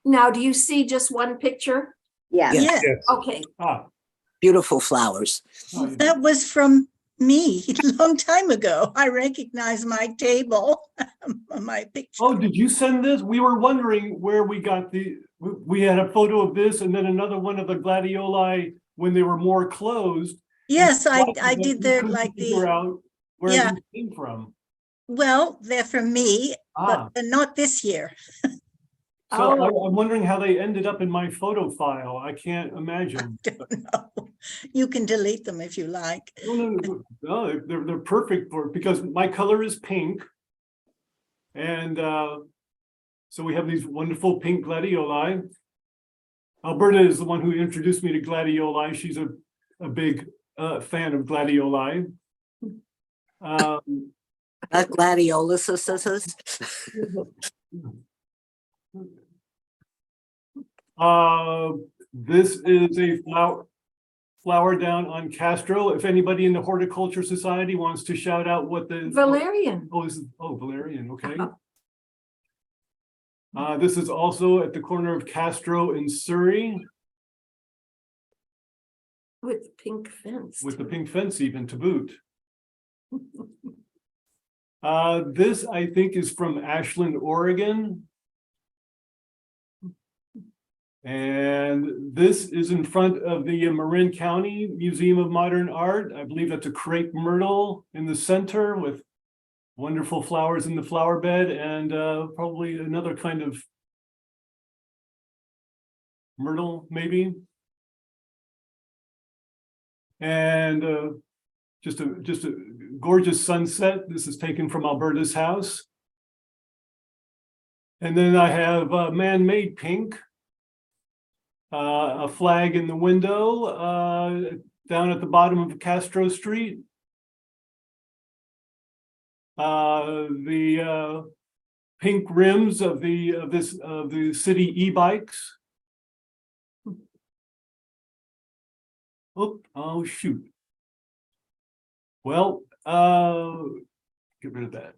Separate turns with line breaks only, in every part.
Now, do you see just one picture?
Yes.
Yeah,
Yes.
Okay,
beautiful flowers.
that was from me a long time ago. I recognize my table, my picture.
Oh, did you send this? We were wondering where we got we had a photo of this and then another one of the gladioli when they were more closed.
Yes, I
But
did
we
the,
couldn't
like
figure
the,
out where
yeah.
these came from.
well, they're from me,
Ah,
but not this year.
so
Oh.
I'm wondering how they ended up in my photo file. I can't imagine.
Don't know. You can delete them if you like.
No, they're perfect for it because my color is pink. And so we have these wonderful pink gladioli. Alberta is the one who introduced me to gladioli. She's a big fan of gladioli.
Not gladiolus.
This is a flower down on Castro. If anybody in the Horticulture Society wants to shout out what the
Valerian.
Valerian, okay. This is also at the corner of Castro in Surrey
With pink fence.
with the pink fence even to boot. This I think is from Ashland, Oregon. And this is in front of the Marin County Museum of Modern Art. I believe that's a crepe myrtle in the center with wonderful flowers in the flower bed and probably another kind of myrtle maybe. And just a gorgeous sunset. This is taken from Alberta's house. And then I have man-made pink. A flag in the window down at the bottom of Castro Street. The pink rims of the city e-bikes. Oh shoot. Well, get rid of that.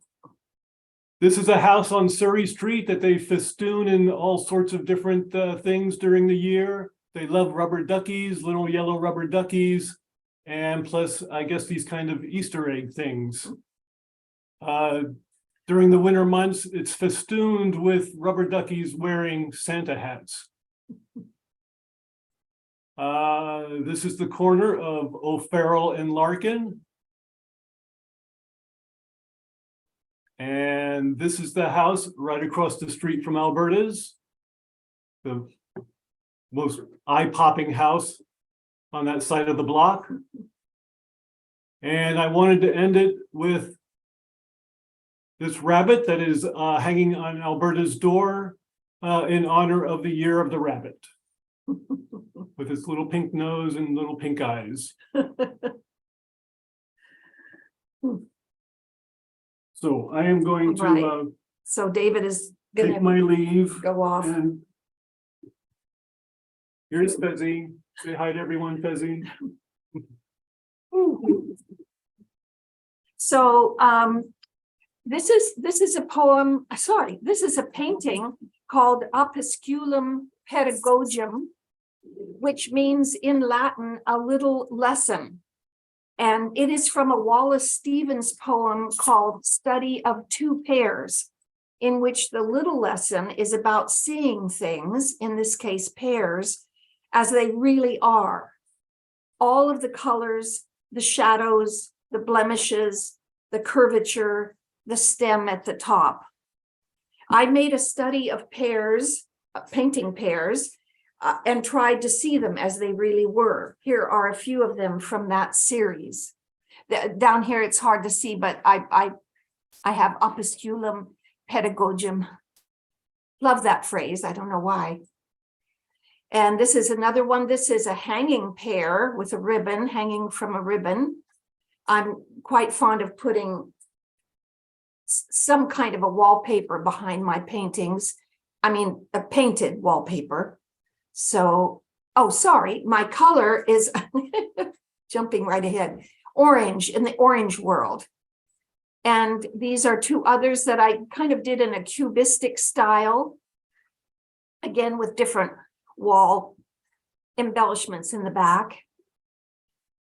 This is a house on Surrey Street that they festoon in all sorts of different things during the year. They love rubber duckies, little yellow rubber duckies, and plus, I guess, these kind of Easter egg things. During the winter months, it's festooned with rubber duckies wearing Santa hats. This is the corner of O'Farrell and Larkin. And this is the house right across the street from Alberta's. The most eye-popping house on that side of the block. And I wanted to end it with this rabbit that is hanging on Alberta's door in honor of the Year of the Rabbit. With its little pink nose and little pink eyes. So I am going to
Right. So David is
take
gonna
my leave
go off.
and here's Fezzy. Say hi to everyone, Fezzy.
So this is a poem, sorry, this is a painting called Opusculum Pedagogium, which means in Latin, a little lesson. And it is from a Wallace Stevens poem called Study of Two Pairs, in which the little lesson is about seeing things, in this case pairs, as they really are. All of the colors, the shadows, the blemishes, the curvature, the stem at the top. I made a study of pairs, painting pairs, and tried to see them as they really were. Here are a few of them from that series. Down here, it's hard to see, but I have Opusculum Pedagogium. Love that phrase. I don't know why. And this is another one. This is a hanging pair with a ribbon hanging from a ribbon. I'm quite fond of putting some kind of a wallpaper behind my paintings. I mean, a painted wallpaper. So, oh, sorry, my color is jumping right ahead. Orange, in the orange world. And these are two others that I kind of did in a cubistic style. again with different wall embellishments in the back.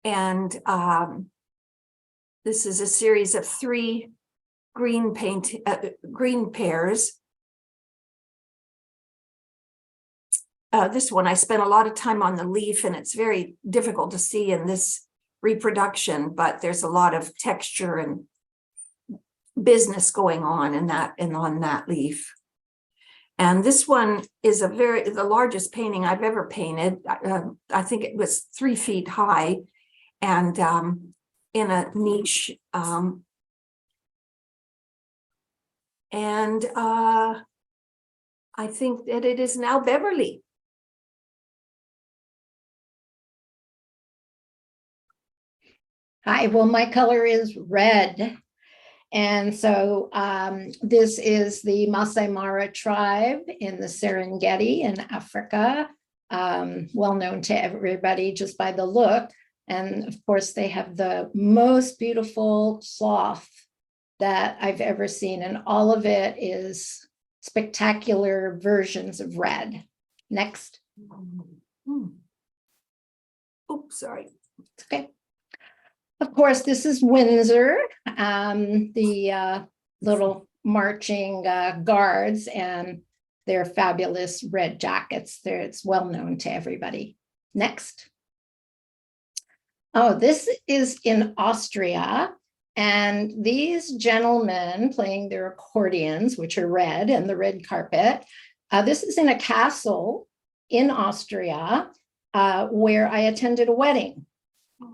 And this is a series of 3 green pairs. This one, I spent a lot of time on the leaf, and it's very difficult to see in this reproduction, but there's a lot of texture and business going on in that and on that leaf. And this one is the largest painting I've ever painted. I think it was 3 feet high, and in a niche. I think that it is now Beverly.
Hi, well, my color is red. And so this is the Masai Mara tribe in the Serengeti in Africa, well known to everybody just by the look. And of course, they have the most beautiful cloth that I've ever seen. And all of it is spectacular versions of red. Next.
Oops, sorry.
Okay. Of course, this is Windsor, the little marching guards and their fabulous red jackets. It's well known to everybody. Next. Oh, this is in Austria. And these gentlemen playing their accordions, which are red, and the red carpet. This is in a castle in Austria where I attended a wedding.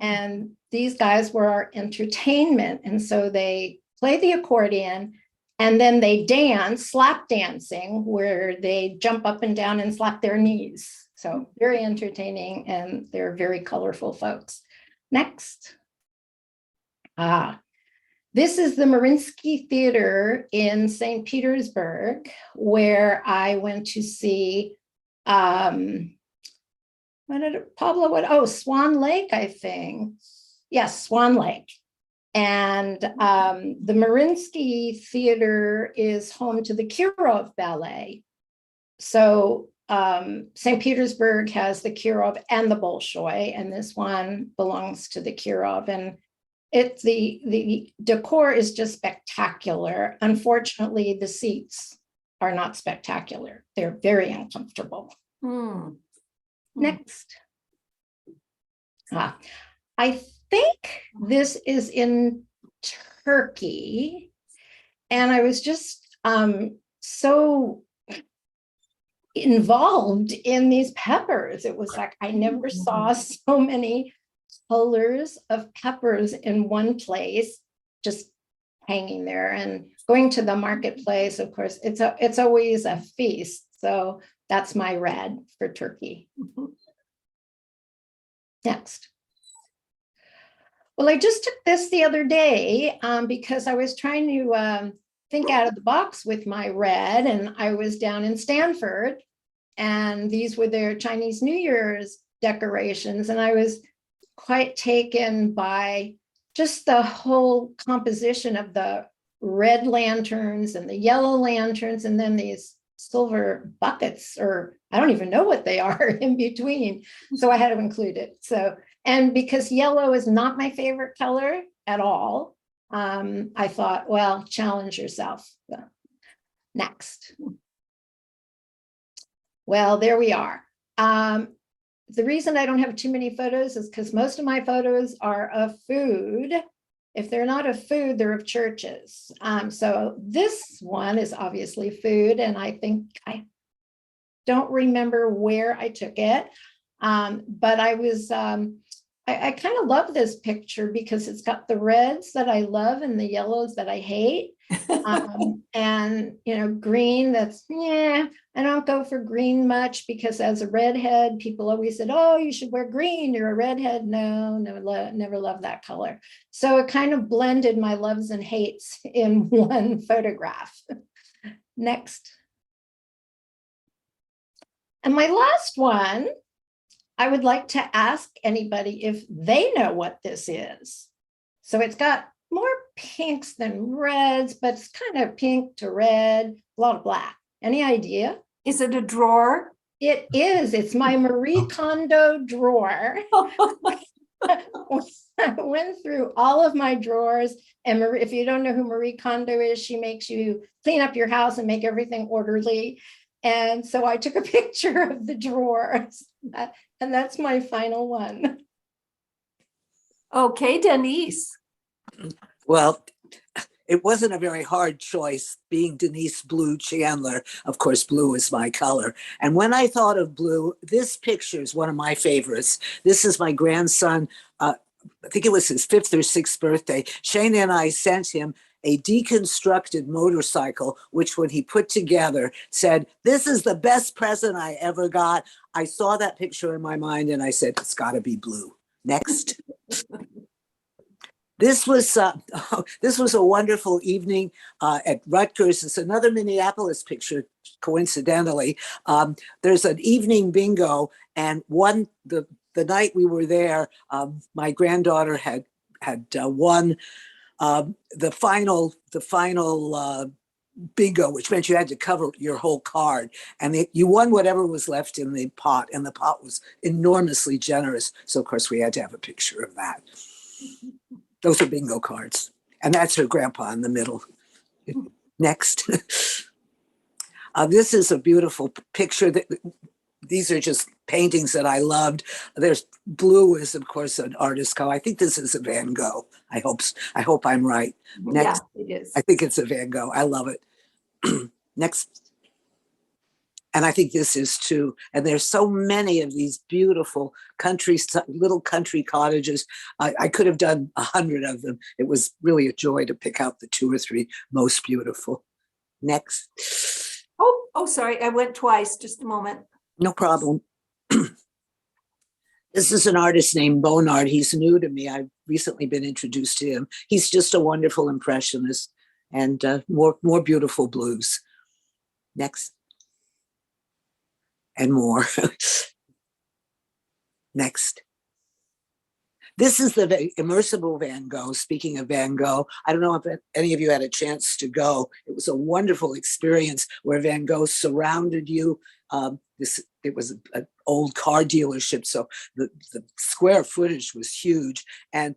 And these guys were our entertainment. And so they play the accordion and then they dance, slap dancing, where they jump up and down and slap their knees. So very entertaining, and they're very colorful folks. Next. This is the Mariinsky Theater in St. Petersburg, where I went to see Swan Lake, I think. Yes, Swan Lake. And the Mariinsky Theater is home to the Kirov Ballet. So St. Petersburg has the Kirov and the Bolshoi, and this one belongs to the Kirov. And the decor is just spectacular. Unfortunately, the seats are not spectacular. They're very uncomfortable. Next. I think this is in Turkey. And I was just so involved in these peppers. It was like I never saw so many colors of peppers in one place, just hanging there. And going to the marketplace, of course, it's always a feast. So that's my red for Turkey. Next. Well, I just took this the other day because I was trying to think out of the box with my red, and I was down in Stanford, and these were their Chinese New Year's decorations, and I was quite taken by just the whole composition of the red lanterns and the yellow lanterns, and then these silver buckets, or I don't even know what they are in between. So I had to include it. So, and because yellow is not my favorite color at all, I thought, well, challenge yourself. So, next. Well, there we are. The reason I don't have too many photos is because most of my photos are of food. If they're not of food, they're of churches. So this one is obviously food, and I think I don't remember where I took it, but I was, I kind of love this picture because it's got the reds that I love and the yellows that I hate. And, you know, green, that's, yeah, I don't go for green much because as a redhead, people always said, oh, you should wear green, you're a redhead. No, never loved that color. So it kind of blended my loves and hates in one photograph. Next. And my last one, I would like to ask anybody if they know what this is. So it's got more pinks than reds, but it's kind of pink to red, a lot of black. Any idea?
Is it a drawer?
It is. It's my Marie Kondo drawer. I went through all of my drawers, and if you don't know who Marie Kondo is, she makes you clean up your house and make everything orderly. And so I took a picture of the drawers, and that's my final one.
Okay, Denise.
Well, it wasn't a very hard choice being Denise Blue Chandler. Of course, blue is my color. And when I thought of blue, this picture is one of my favorites. This is my grandson. I think it was his 5th or 6th birthday. Shane and I sent him a deconstructed motorcycle, which when he put together said, "This is the best present I ever got." I saw that picture in my mind and I said, it's gotta be blue. Next. This was a wonderful evening at Rutgers. It's another Minneapolis picture, coincidentally. There's an evening bingo, and the night we were there, my granddaughter had won the final bingo, which meant you had to cover your whole card, and you won whatever was left in the pot, and the pot was enormously generous. So of course we had to have a picture of that. Those are bingo cards. And that's her grandpa in the middle. Next. This is a beautiful picture. These are just paintings that I loved. There's blue is, of course, an artist call. I think this is a Van Gogh. I hope I'm right. Next.
Yeah, it is.
I think it's a Van Gogh. I love it. Next. And I think this is too. And there's so many of these beautiful little country cottages. I could have done 100 of them. It was really a joy to pick out the 2 or 3 most beautiful. Next.
Oh, sorry, I went twice, just a moment.
No problem. This is an artist named Bonnard. He's new to me. I've recently been introduced to him. He's just a wonderful impressionist and more beautiful blues. Next. And more. Next. This is the immersible Van Gogh. Speaking of Van Gogh, I don't know if any of you had a chance to go. It was a wonderful experience where Van Gogh surrounded you. It was an old car dealership, so the square footage was huge, and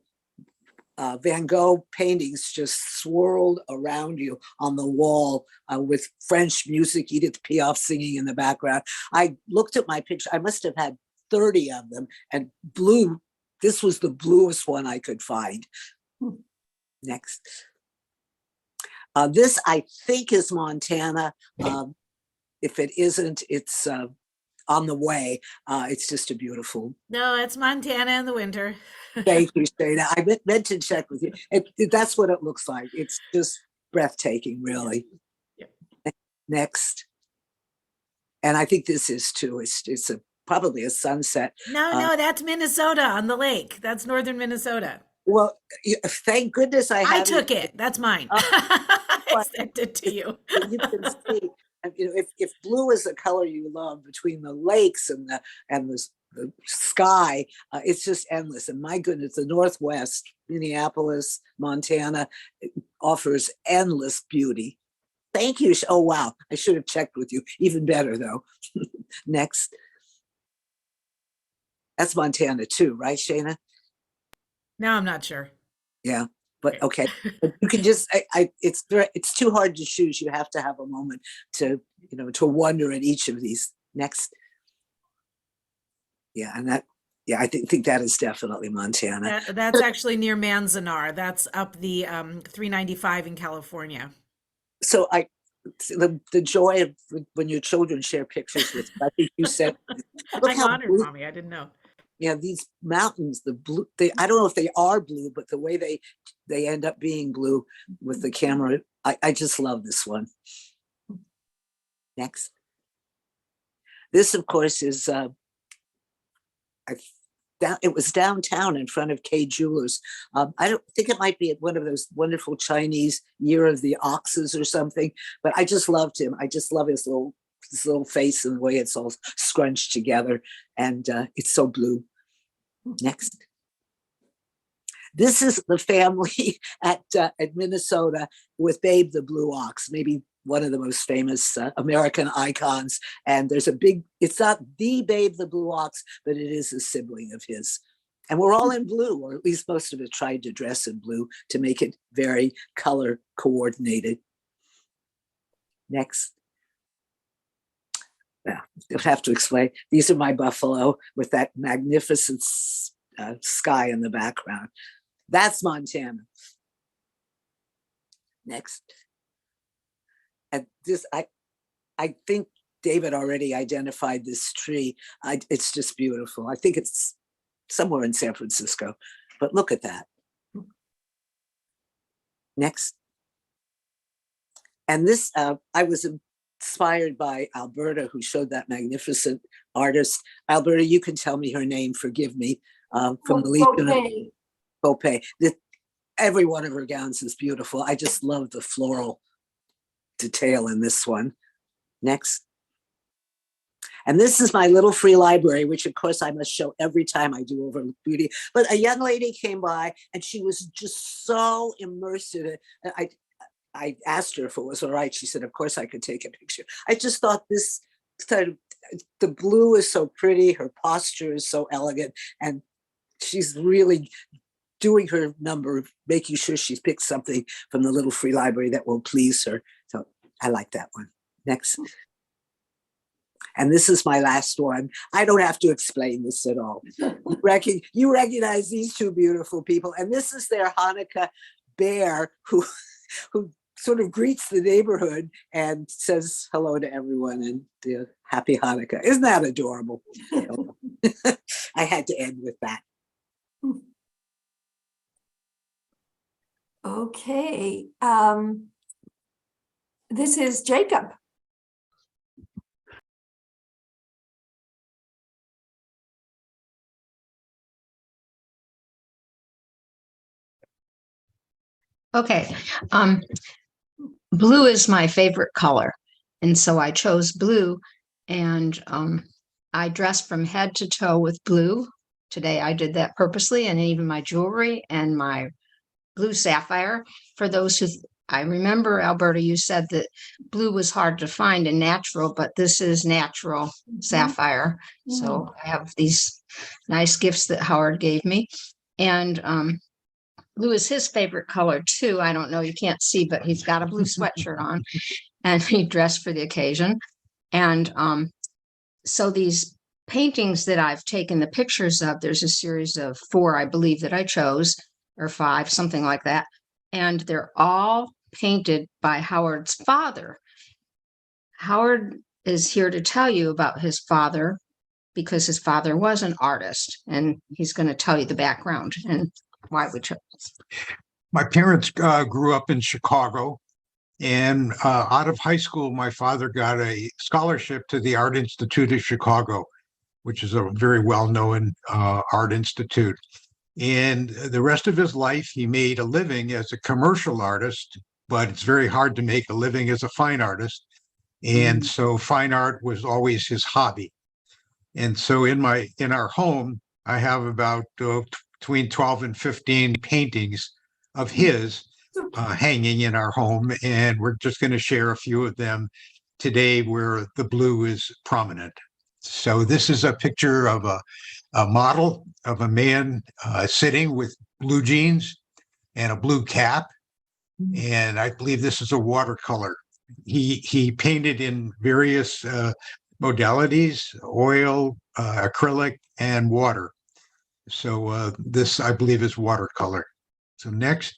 Van Gogh paintings just swirled around you on the wall with French music, Edith Piaf singing in the background. I looked at my picture. I must have had 30 of them, and blue. This was the bluest one I could find. Next. This, I think, is Montana. If it isn't, it's on the way. It's just a beautiful.
No, it's Montana in the winter.
Thank you, Shana. I meant to check with you. That's what it looks like. It's just breathtaking, really.
Yeah.
Next. And I think this is too. It's probably a sunset.
No, that's Minnesota on the lake. That's northern Minnesota.
Well, thank goodness
I took it. That's mine. I sent it to you.
You can see, if blue is the color you love between the lakes and the sky, it's just endless. And my goodness, the Northwest, Minneapolis, Montana, offers endless beauty. Thank you. Oh, wow. I should have checked with you. Even better, though. Next. That's Montana too, right, Shana?
No, I'm not sure.
Yeah, but okay. But you can just, it's too hard to choose. You have to have a moment to wonder at each of these. Next. Yeah, and I think that is definitely Montana.
That's actually near Manzanar. That's up the 395 in California.
So the joy of when your children share pictures with you, I think you said, look
I'm
how
honored,
blue,
Mommy. I didn't know.
yeah, these mountains, the blue, I don't know if they are blue, but the way they end up being blue with the camera, I just love this one. Next. This, of course, is it was downtown in front of K Jewelers. I don't think it might be one of those wonderful Chinese Year of the Oxes or something, but I just loved him. I just love his little face and the way it's all scrunched together, and it's so blue. Next. This is the family at Minnesota with Babe the Blue Ox. Maybe one of the most famous American icons. And there's it's not the Babe the Blue Ox, but it is a sibling of his. And we're all in blue, or at least most of it tried to dress in blue to make it very color coordinated. Next. Well, you'll have to explain. These are my buffalo with that magnificent sky in the background. That's Montana. Next. And this, I think David already identified this tree. It's just beautiful. I think it's somewhere in San Francisco, but look at that. Next. And this, I was inspired by Alberta, who showed that magnificent artist. Alberta, you can tell me her name, forgive me, from the Legion of Beaupay. Every one of her gowns is beautiful. I just love the floral detail in this one. Next. And this is my little free library, which of course I must show every time I do Overlook Beauty. But a young lady came by and she was just so immersed in it. I asked her if it was all right. She said, of course I could take a picture. I just thought this sort of, the blue is so pretty. Her posture is so elegant. And she's really doing her number, making sure she's picked something from the little free library that will please her. So I like that one. Next. And this is my last one. I don't have to explain this at all. You recognize these two beautiful people. And this is their Hanukkah bear who sort of greets the neighborhood and says hello to everyone and happy Hanukkah. Isn't that adorable? I had to end with that.
Okay. This is Jacob.
Okay, blue is my favorite color, and so I chose blue, and I dress from head to toe with blue. Today I did that purposely, and even my jewelry and my blue sapphire. For those who, I remember, Alberta, you said that blue was hard to find in natural, but this is natural sapphire. So I have these nice gifts that Howard gave me, and blue is his favorite color too. I don't know, you can't see, but he's got a blue sweatshirt on and he dressed for the occasion. And so these paintings that I've taken the pictures of, there's a series of 4, I believe, that I chose, or 5, something like that. And they're all painted by Howard's father. Howard is here to tell you about his father because his father was an artist, and he's going to tell you the background and why we chose.
My parents grew up in Chicago, and out of high school, my father got a scholarship to the Art Institute of Chicago, which is a very well-known art institute. And the rest of his life, he made a living as a commercial artist, but it's very hard to make a living as a fine artist. And so fine art was always his hobby. And so in our home, I have about between 12 and 15 paintings of his hanging in our home. And we're just going to share a few of them today where the blue is prominent. So this is a picture of a model of a man sitting with blue jeans and a blue cap. And I believe this is a watercolor. He painted in various modalities, oil, acrylic, and water. So this, I believe, is watercolor. So next.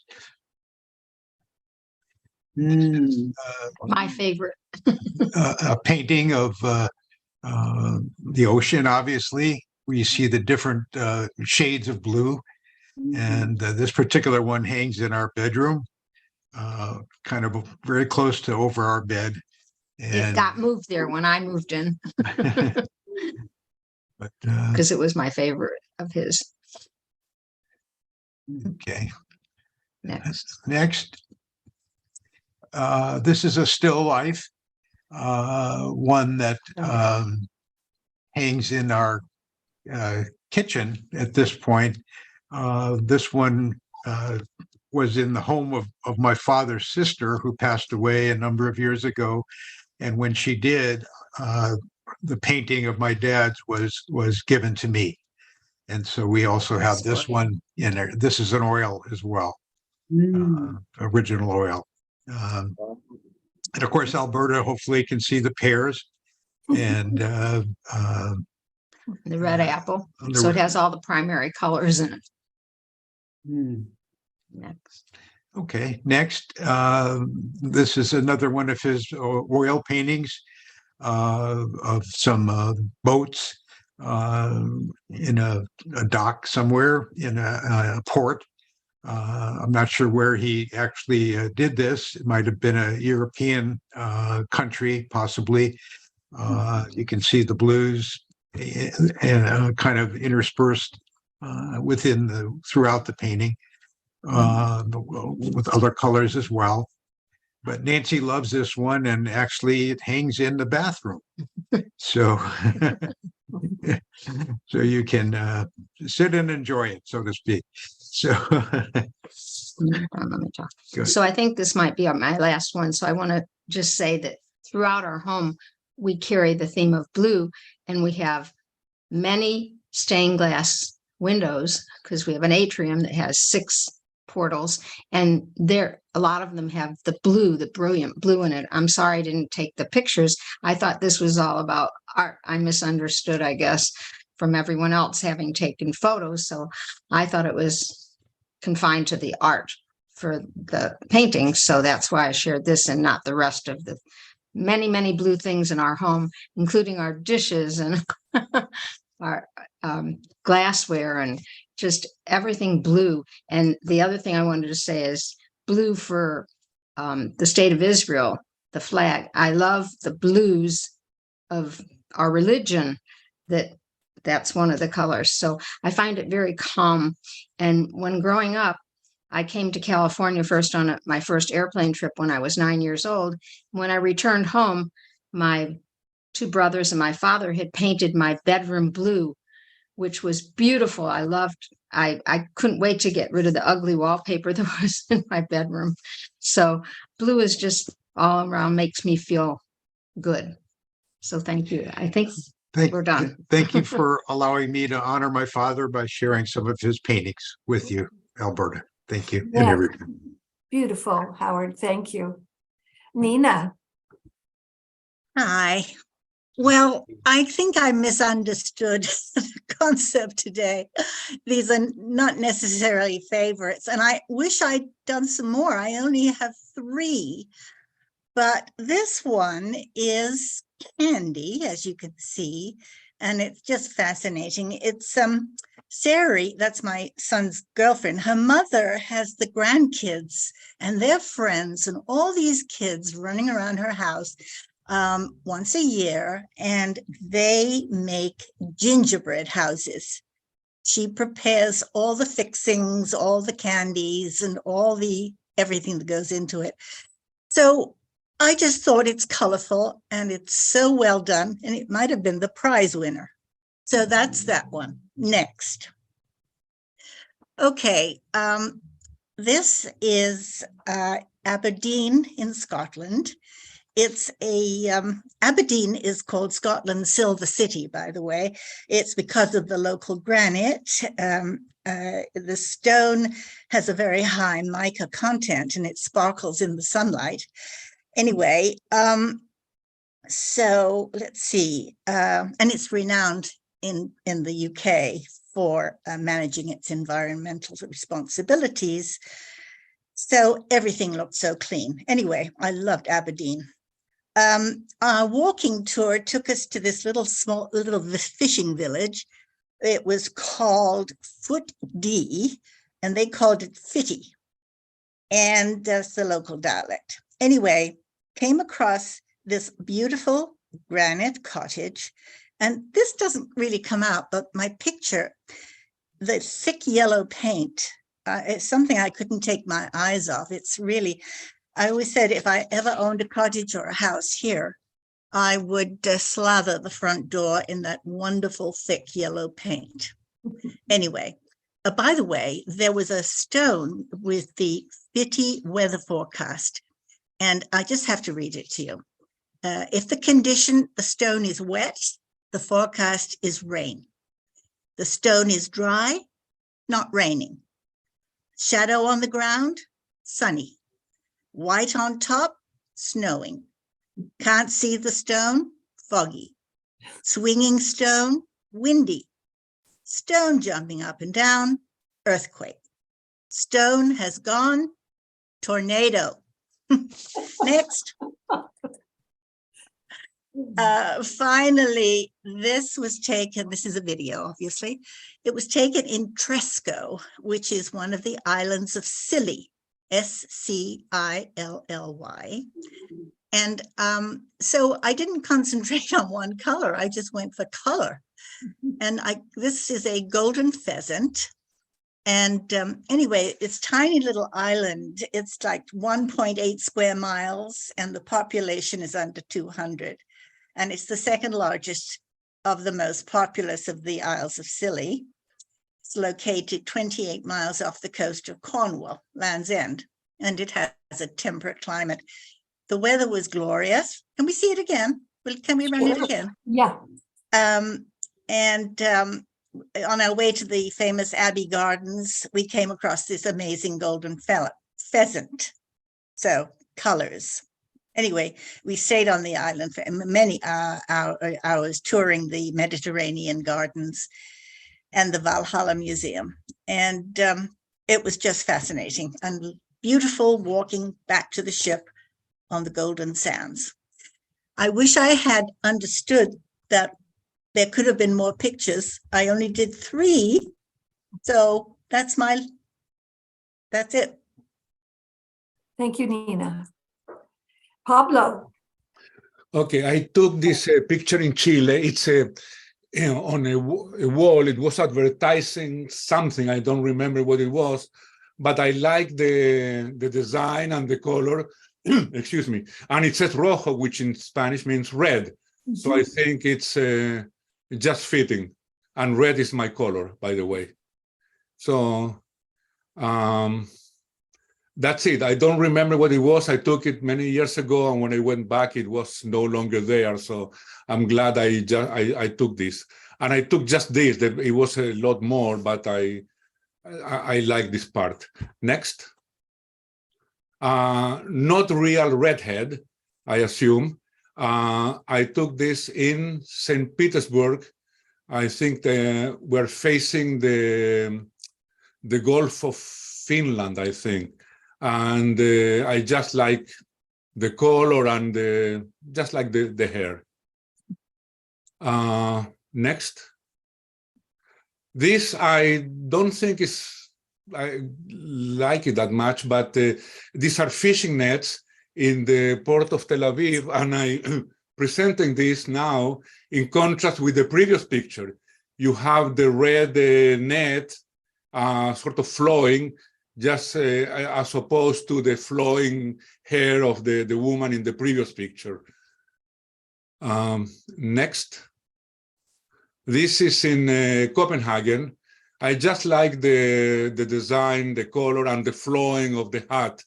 My favorite.
A painting of the ocean, obviously, where you see the different shades of blue. And this particular one hangs in our bedroom, kind of very close to over our bed.
It got moved there when I moved in.
But
because it was my favorite of his.
Okay.
Next.
This is a still life, one that hangs in our kitchen at this point. This one was in the home of my father's sister, who passed away a number of years ago. And when she did, the painting of my dad's was given to me. And so we also have this one in there. This is an oil as well, original oil. And of course, Alberta hopefully can see the pears and
The red apple.
the
So it
red-
has all the primary colors in it.
Hmm.
Next.
Okay, next, this is another one of his oil paintings of some boats in a dock somewhere in a port. I'm not sure where he actually did this. It might have been a European country, possibly. You can see the blues and kind of interspersed throughout the painting with other colors as well. But Nancy loves this one, and actually it hangs in the bathroom. So, so you can sit and enjoy it, so to speak. So,
Let me talk.
Good.
So I think this might be my last one. So I want to just say that throughout our home, we carry the theme of blue, and we have many stained glass windows because we have an atrium that has 6 portals, and a lot of them have the brilliant blue in it. I'm sorry I didn't take the pictures. I thought this was all about art. I misunderstood, I guess, from everyone else having taken photos. So I thought it was confined to the art for the painting. So that's why I shared this and not the rest of the many, many blue things in our home, including our dishes and our glassware and just everything blue. And the other thing I wanted to say is blue for the state of Israel, the flag. I love the blues of our religion, that's one of the colors. So I find it very calm. And when growing up, I came to California first on my first airplane trip when I was 9 years old. When I returned home, my 2 brothers and my father had painted my bedroom blue, which was beautiful. I couldn't wait to get rid of the ugly wallpaper that was in my bedroom. So blue is just all around makes me feel good. So thank you. I think we're done.
Thank you for allowing me to honor my father by sharing some of his paintings with you, Alberta. Thank you. And
Yeah.
everyone.
Beautiful, Howard. Thank you. Nina.
Hi. Well, I think I misunderstood the concept today. These are not necessarily favorites, and I wish I'd done some more. I only have 3, but this one is candy, as you can see, and it's just fascinating. It's Sari, that's my son's girlfriend. Her mother has the grandkids and their friends and all these kids running around her house once a year, and they make gingerbread houses. She prepares all the fixings, all the candies, and everything that goes into it. So I just thought it's colorful and it's so well done, and it might have been the prize winner. So that's that one. Next. Okay, this is Aberdeen in Scotland. It's Aberdeen is called Scotland's Silver City, by the way. It's because of the local granite. The stone has a very high mica content and it sparkles in the sunlight. Anyway, so let's see. And it's renowned in the UK for managing its environmental responsibilities. So everything looked so clean. Anyway, I loved Aberdeen. Our walking tour took us to this little fishing village. It was called Foot D, and they called it Fitty. And that's the local dialect. Anyway, came across this beautiful granite cottage. And this doesn't really come out, but my picture, the thick yellow paint, it's something I couldn't take my eyes off. It's really, I always said if I ever owned a cottage or a house here, I would slather the front door in that wonderful thick yellow paint. Anyway, by the way, there was a stone with the Fitty weather forecast, and I just have to read it to you. If the stone is wet, the forecast is rain. The stone is dry, not raining. Shadow on the ground, sunny. White on top, snowing. Can't see the stone, foggy. Swinging stone, windy. Stone jumping up and down, earthquake. Stone has gone, tornado. Next. Finally, this was taken, this is a video, obviously. It was taken in Tresco, which is one of the islands of Scilly, Scilly. And so I didn't concentrate on one color, I just went for color. And this is a golden pheasant. And anyway, it's tiny little island. It's like 1.8 square miles and the population is under 200. And it's the second largest of the most populous of the Isles of Scilly. It's located 28 miles off the coast of Cornwall, Land's End, and it has a temperate climate. The weather was glorious. Can we see it again? Can we run it again?
Yeah.
On our way to the famous Abbey Gardens, we came across this amazing golden pheasant. So colors. Anyway, we stayed on the island for many hours touring the Mediterranean gardens and the Valhalla Museum. And it was just fascinating and beautiful walking back to the ship on the Golden Sands. I wish I had understood that there could have been more pictures. I only did 3. So that's it.
Thank you, Nina. Pablo.
Okay, I took this picture in Chile. It's on a wall. It was advertising something. I don't remember what it was, but I like the design and the color. Excuse me. And it says rojo, which in Spanish means red. So I think it's just fitting. And red is my color, by the way. So that's it. I don't remember what it was. I took it many years ago, and when I went back, it was no longer there. So I'm glad I took this. And I took just this. It was a lot more, but I like this part. Next. Not real redhead, I assume. I took this in St. Petersburg. I think we're facing the Gulf of Finland, I think. And I just like the color and just like the hair. Next. This I don't think I like it that much, but these are fishing nets in the port of Tel Aviv, and I presenting this now in contrast with the previous picture. You have the red net sort of flowing, just as opposed to the flowing hair of the woman in the previous picture. Next. This is in Copenhagen. I just like the design, the color, and the flowing of the hat.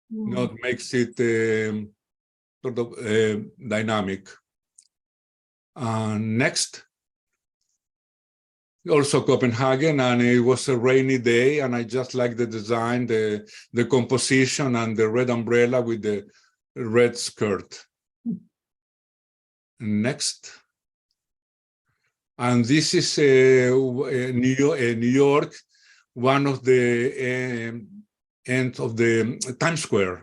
Not makes it sort of dynamic. Next. Also Copenhagen, and it was a rainy day, and I just like the design, the composition, and the red umbrella with the red skirt. Next. And this is New York, one of the ends of the Times Square.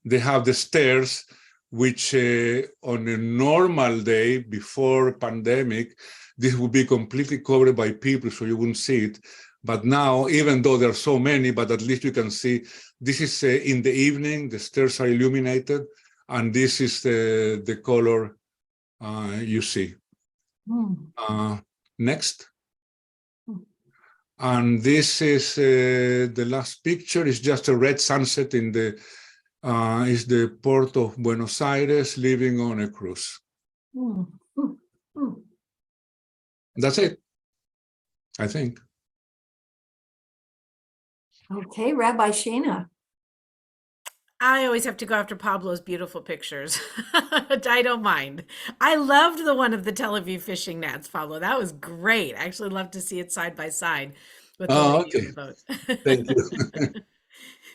They have the stairs, which on a normal day before pandemic, this would be completely covered by people, so you wouldn't see it. But now, even though there are so many, but at least you can see, this is in the evening, the stairs are illuminated, and this is the color you see. Next. And this is the last picture. Is just a red sunset in the is the port of Buenos Aires, living on a cruise. That's it, I think.
Okay, Rabbi Sheena.
I always have to go after Pablo's beautiful pictures. I don't mind. I loved the one of the Tel Aviv fishing nets, Pablo. That was great. I actually love to see it side by side with the
Oh,
lady on
okay.
the boat.
Thank you.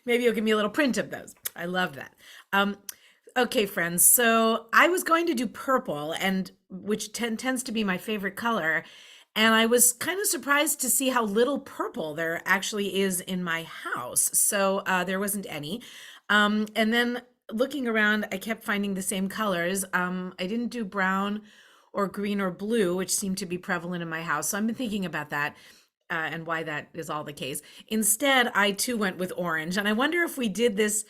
Maybe you'll give me a little print of those. I love that. Okay, friends. So I was going to do purple, and which tends to be my favorite color. And I was kind of surprised to see how little purple there actually is in my house. So there wasn't any. And then looking around, I kept finding the same colors. I didn't do brown or green or blue, which seemed to be prevalent in my house. So I've been thinking about that. And why that is all the case. Instead, I too went with orange. And I wonder if we did this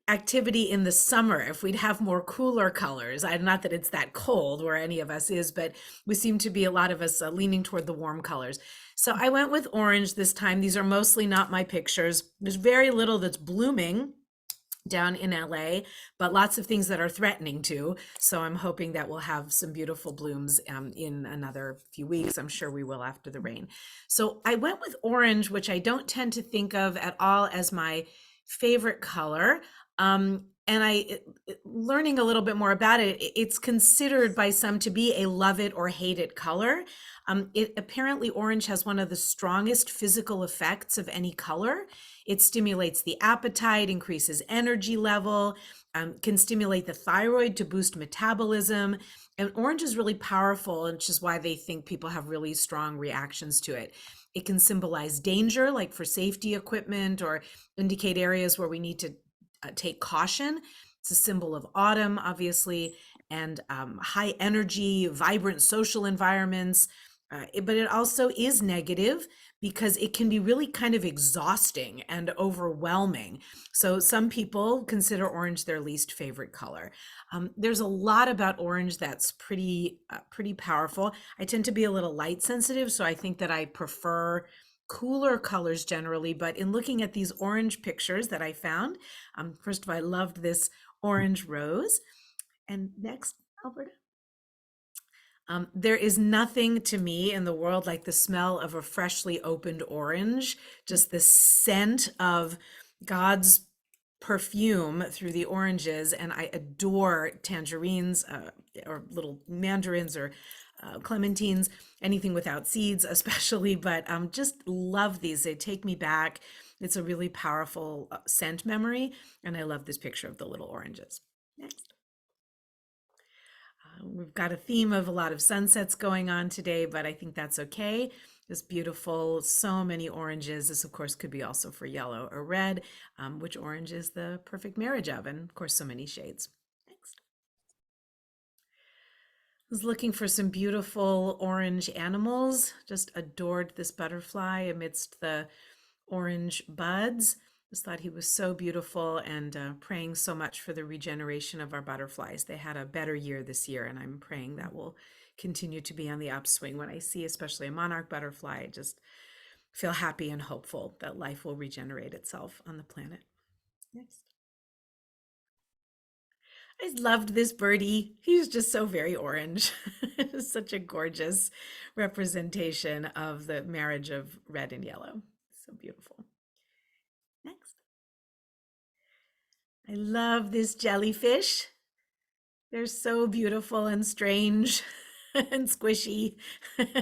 activity in the summer, if we'd have more cooler colors. Not that it's that cold where any of us is, but we seem to be, a lot of us, leaning toward the warm colors. So I went with orange this time. These are mostly not my pictures. There's very little that's blooming down in LA, but lots of things that are threatening to. So I'm hoping that we'll have some beautiful blooms in another few weeks. I'm sure we will after the rain. So I went with orange, which I don't tend to think of at all as my favorite color. And learning a little bit more about it, it's considered by some to be a love it or hate it color. Apparently orange has one of the strongest physical effects of any color. It stimulates the appetite, increases energy level, can stimulate the thyroid to boost metabolism. And orange is really powerful, which is why they think people have really strong reactions to it. It can symbolize danger, like for safety equipment, or indicate areas where we need to take caution. It's a symbol of autumn, obviously, and high energy, vibrant social environments. But it also is negative because it can be really kind of exhausting and overwhelming. So some people consider orange their least favorite color. There's a lot about orange that's pretty powerful. I tend to be a little light sensitive, so I think that I prefer cooler colors generally. But in looking at these orange pictures that I found, first of all, I loved this orange rose. And next, Alberta. There is nothing to me in the world like the smell of a freshly opened orange, just the scent of God's perfume through the oranges. And I adore tangerines, or little mandarins, or clementines, anything without seeds especially, but just love these. They take me back. It's a really powerful scent memory. And I love this picture of the little oranges. Next. We've got a theme of a lot of sunsets going on today, but I think that's okay. It's beautiful, so many oranges. This, of course, could be also for yellow or red, which orange is the perfect marriage of, and of course, so many shades. Next. I was looking for some beautiful orange animals. Just adored this butterfly amidst the orange buds. Just thought he was so beautiful, and praying so much for the regeneration of our butterflies. They had a better year this year, and I'm praying that will continue to be on the upswing. When I see especially a monarch butterfly, I just feel happy and hopeful that life will regenerate itself on the planet. Next. I loved this birdie. He was just so very orange. Such a gorgeous representation of the marriage of red and yellow. So beautiful. Next. I love this jellyfish. They're so beautiful and strange and squishy,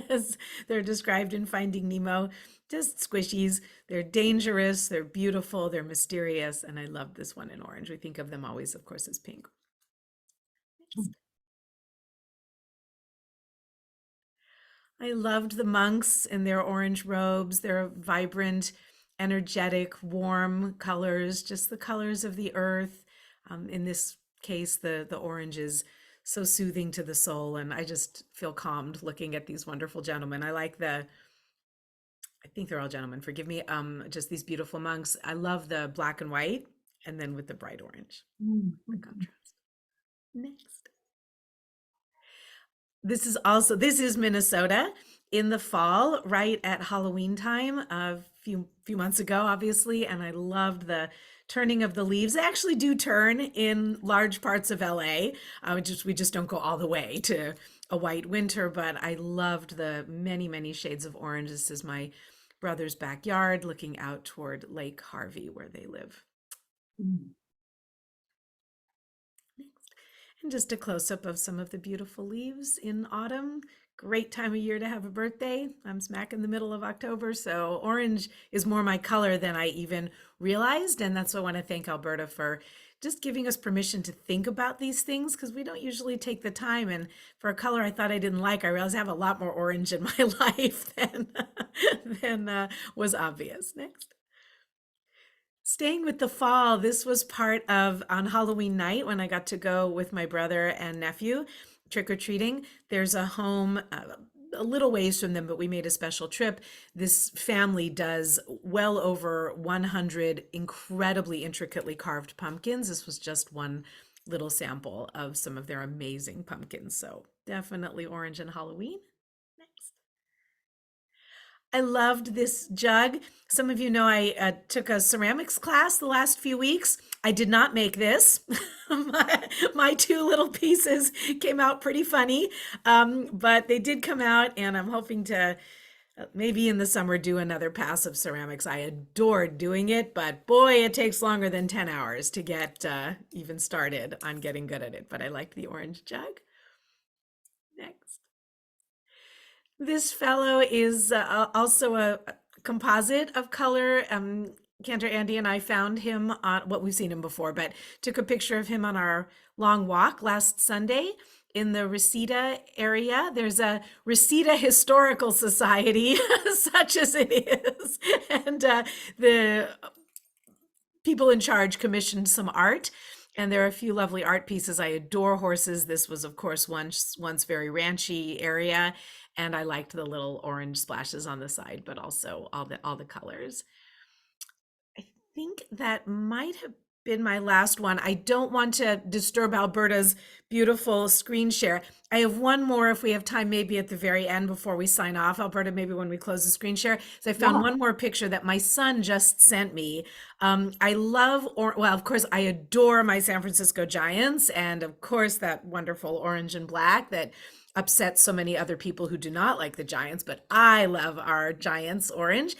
as they're described in Finding Nemo. Just squishies. They're dangerous, they're beautiful, they're mysterious, and I love this one in orange. We think of them always, of course, as pink. Next. I loved the monks in their orange robes, their vibrant, energetic, warm colors, just the colors of the earth. In this case, the orange is so soothing to the soul, and I just feel calmed looking at these wonderful gentlemen. I think they're all gentlemen, forgive me, just these beautiful monks. I love the black and white, and then with the bright orange, the contrast. Next. This is Minnesota in the fall, right at Halloween time, a few months ago, obviously, and I loved the turning of the leaves. They actually do turn in large parts of LA. We just don't go all the way to a white winter, but I loved the many, many shades of orange. This is my brother's backyard, looking out toward Lake Harvey where they live. And just a close-up of some of the beautiful leaves in autumn. Great time of year to have a birthday. I'm smack in the middle of October, so orange is more my color than I even realized. And that's why I want to thank Alberta for just giving us permission to think about these things, because we don't usually take the time. And for a color I thought I didn't like, I realized I have a lot more orange in my life than was obvious. Next. Staying with the fall, this was part of on Halloween night when I got to go with my brother and nephew trick-or-treating. There's a home a little ways from them, but we made a special trip. This family does well over 100 incredibly intricately carved pumpkins. This was just one little sample of some of their amazing pumpkins. So definitely orange and Halloween. Next. I loved this jug. Some of you know I took a ceramics class the last few weeks. I did not make this. my two little pieces came out pretty funny, but they did come out, and I'm hoping to maybe in the summer do another pass of ceramics. I adored doing it, but boy, it takes longer than 10 hours to get even started on getting good at it. But I liked the orange jug. Next. This fellow is also a composite of color. Cantor Andy and I found him on, well, we've seen him before, but took a picture of him on our long walk last Sunday in the Reseda area. There's a Reseda Historical Society, such as it is. And the people in charge commissioned some art. And there are a few lovely art pieces. I adore horses. This was, of course, once very ranchy area. And I liked the little orange splashes on the side, but also all the colors. I think that might have been my last one. I don't want to disturb Alberta's beautiful screen share. I have one more if we have time, maybe at the very end before we sign off, Alberta, maybe when we close the screen share. So I found one more picture that my son just sent me. I love, well, of course, I adore my San Francisco Giants, and of course that wonderful orange and black that upsets so many other people who do not like the Giants, but I love our Giants orange.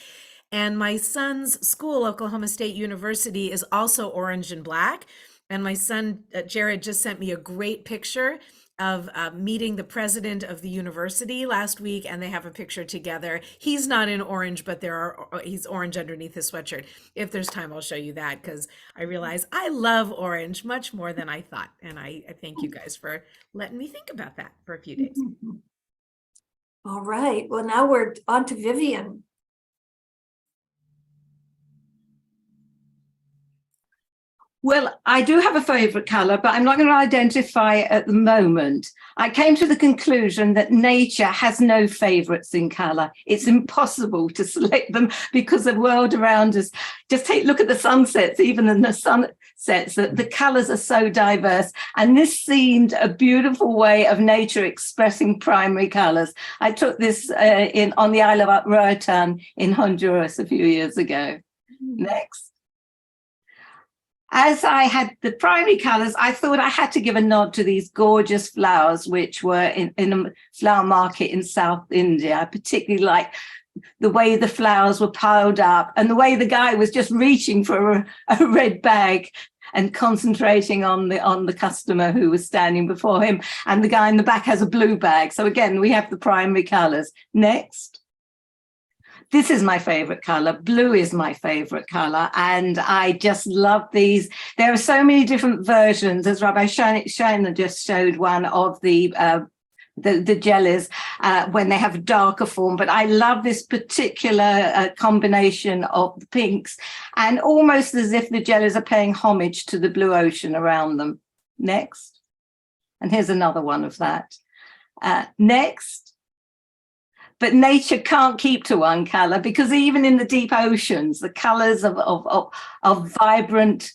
And my son's school, Oklahoma State University, is also orange and black. And my son, Jared, just sent me a great picture of meeting the president of the university last week, and they have a picture together. He's not in orange, but he's orange underneath his sweatshirt. If there's time, I'll show you that, because I realize I love orange much more than I thought. And I thank you guys for letting me think about that for a few days.
All right, well, now we're on to Vivian.
Well, I do have a favourite colour, but I'm not going to identify it at the moment. I came to the conclusion that nature has no favourites in colour. It's impossible to select them because the world around us. Just look at the sunsets, even in the sunsets, the colours are so diverse. And this seemed a beautiful way of nature expressing primary colours. I took this on the Isle of Roatan in Honduras a few years ago. Next. As I had the primary colours, I thought I had to give a nod to these gorgeous flowers, which were in a flower market in South India. I particularly like the way the flowers were piled up and the way the guy was just reaching for a red bag and concentrating on the customer who was standing before him. And the guy in the back has a blue bag. So again, we have the primary colours. Next. This is my favorite color. Blue is my favorite color. And I just love these. There are so many different versions, as Rabbi Shiner just showed one of the jellies when they have a darker form. But I love this particular combination of the pinks, and almost as if the jellies are paying homage to the blue ocean around them. Next. And here's another one of that. Next. But nature can't keep to one color, because even in the deep oceans, the colors of vibrant,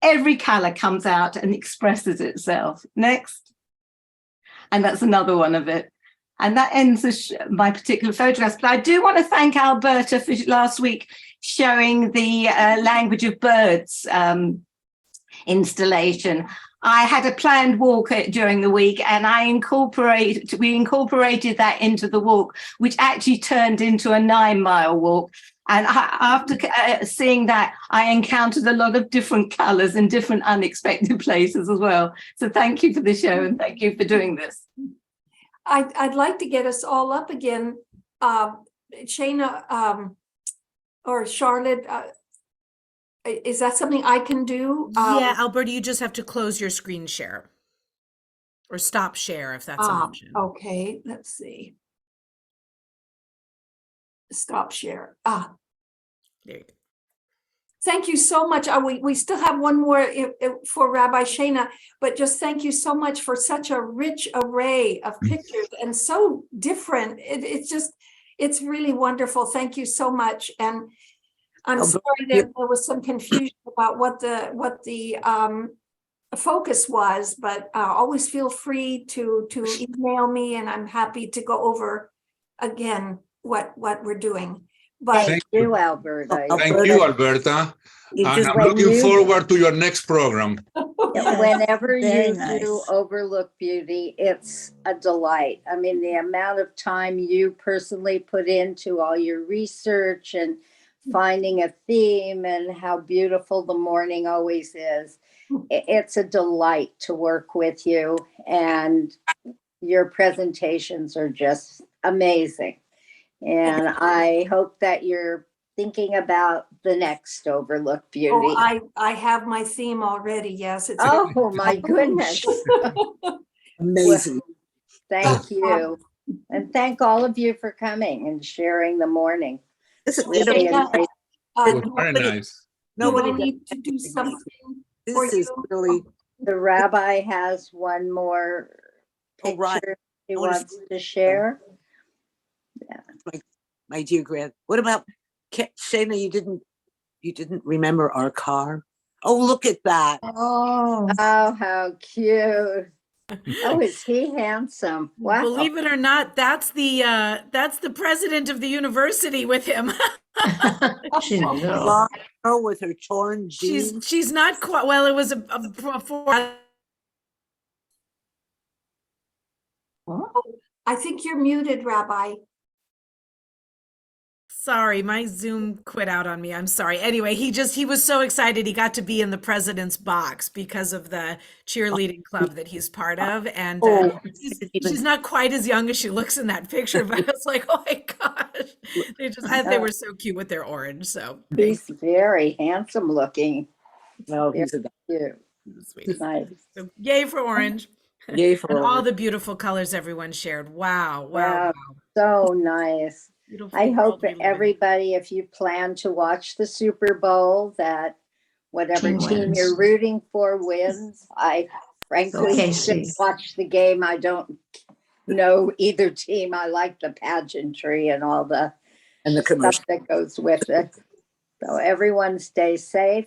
every color comes out and expresses itself. Next. And that's another one of it. And that ends my particular photographs. But I do want to thank Alberta for last week showing the Language of Birds installation. I had a planned walk during the week, and we incorporated that into the walk, which actually turned into a 9-mile walk. And after seeing that, I encountered a lot of different colours in different unexpected places as well. So thank you for the show, and thank you for doing this.
I'd like to get us all up again. Shana or Charlotte, is that something I can do?
Yeah, Alberta, you just have to close your screen share or stop share if that's an option.
Okay, let's see. Stop share.
There you go.
Thank you so much. We still have one more for Rabbi Shana, but just thank you so much for such a rich array of pictures and so different. It's really wonderful. Thank you so much. And I'm sorry that there was some confusion about what the focus was, but always feel free to email me, and I'm happy to go over again what we're doing. But
Thank you, Alberta.
Thank you, Alberta.
You
And
just-
I'm
when
looking
you-
forward to your next program.
Yeah,
Whenever
very
you
nice.
do Overlook Beauty, it's a delight. I mean, the amount of time you personally put into all your research and finding a theme and how beautiful the morning always is. It's a delight to work with you, and your presentations are just amazing. And I hope that you're thinking about the next Overlook Beauty.
I have my theme already. Yes, it's
Oh, my goodness.
Amazing.
Thank you. And thank all of you for coming and sharing the morning.
This is,
Really
Shana,
amazing.
It was very
nobody-
nice.
do I
nobody,
need to do something for
this is
you?
really,
The rabbi has one more
Oh, right.
picture he
I wanna
wants to share.
my dear grand. What about Shana? You didn't remember our car? Oh, look at that.
Oh, how cute. Oh, is he handsome? Wow.
Believe it or not, that's the president of the university with him.
Blonde girl with her torn jeans.
She's not quite, well, it was
I think you're muted, Rabbi.
sorry, my Zoom quit out on me. I'm sorry. Anyway, he was so excited he got to be in the president's box because of the cheerleading club that he's part of. And
Oh,
she's not quite as young as she looks in that picture, but I was like, oh my gosh. They were so cute with their orange. So
He's very handsome looking.
Well, he's a
Cute.
sweet.
Nice.
So yay for orange.
yay for
And all
orange.
the beautiful colors everyone shared. Wow.
Wow. So nice.
Beautiful
I
world
hope
we live in.
everybody, if you plan to watch the Super Bowl, that whatever
Team
team
wins.
you're rooting for wins. I frankly
Okay,
just
see.
watch the game. I don't know either team. I like the pageantry and all the
And the commercial.
stuff that goes with it. So everyone stay safe.